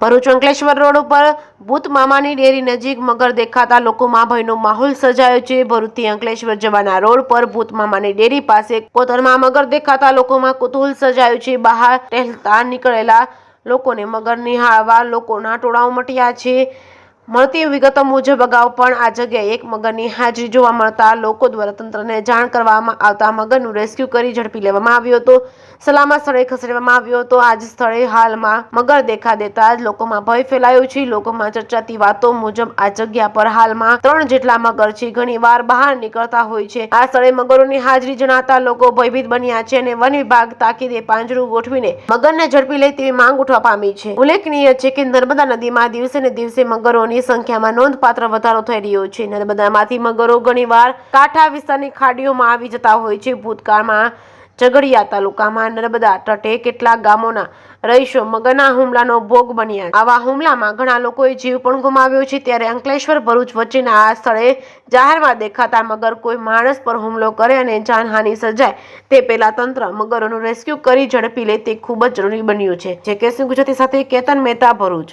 Bharuch Ankleshwar road ઉપર ભૂત મામાની ડેરી નજીક મગર દેખાતા લોકોમાં ભયનો માહોલ સર્જાયો છે। ભરૂચથી અંકલેશ્વર જવાના રોડ પર ભૂત મામાની ડેરી પાસે કોતરમાં મગર દેખાતા લોકોમાં કુતૂહલ સર્જાયું છે। બહાર ટહેલતા નીકળેલા લોકોને મગર નિહાળવા લોકોના ટોળા ઉમટ્યા છે। મળતી વિગતો મુજબ અગાઉ પણ આ જગ્યાએ એક મગરની હાજરી જોવા મળતા લોકો દ્વારા તંત્રને જાણ કરવામાં આવતા મગરનું રેસ્ક્યુ કરી ઝડપી લેવામાં આવ્યો હતો। સલામત સ્થળે ખસેડવામાં આવ્યો હતો। આ જ સ્થળે હાલમાં મગર દેખા દેતા જ લોકોમાં ભય ફેલાયો છે। લોકોમાં ચર્ચાતી વાતો મુજબ આ જગ્યા પર હાલમાં 3 જેટલા મગર છે। ઘણીવાર બહાર નીકળતા હોય છે। આ સ્થળે મગરોની હાજરી જણાતા લોકો ભયભીત બન્યા છે અને વન વિભાગ તાકીદે પાંજરું ગોઠવીને મગરને ઝડપી લે તેવી માંગ ઉઠવા પામી છે। ઉલ્લેખનીય છે કે નર્મદા નદીમાં દિવસે ને દિવસે મગરોની સંખ્યામાં નોંધપાત્ર વધારો થઈ રહ્યો છે। નર્મદામાંથી મગરો ઘણીવાર કાંઠા વિસ્તારની ખાડીઓમાં આવી જતા હોય છે। ભૂતકાળમાં ઝઘડિયા તાલુકામાં નર્મદા તટે કેટલાક ગામોના રહીશો મગરના હુમલાનો ભોગ બન્યા। આવા હુમલામાં ઘણા લોકોએ જીવ પણ ગુમાવ્યો છે। ત્યારે અંકલેશ્વર ભરૂચ વચ્ચેના આ સ્થળે જાહેરમાં દેખાતા મગર કોઈ માણસ પર હુમલો કરે અને જાનહાનિ સર્જાય તે પહેલા તંત્ર મગરોનું રેસ્ક્યુ કરી ઝડપી લે તે ખૂબ જ જરૂરી બન્યું છે। જે કેસની ગુજરાતી સાથે કેતન મહેતા, ભરૂચ।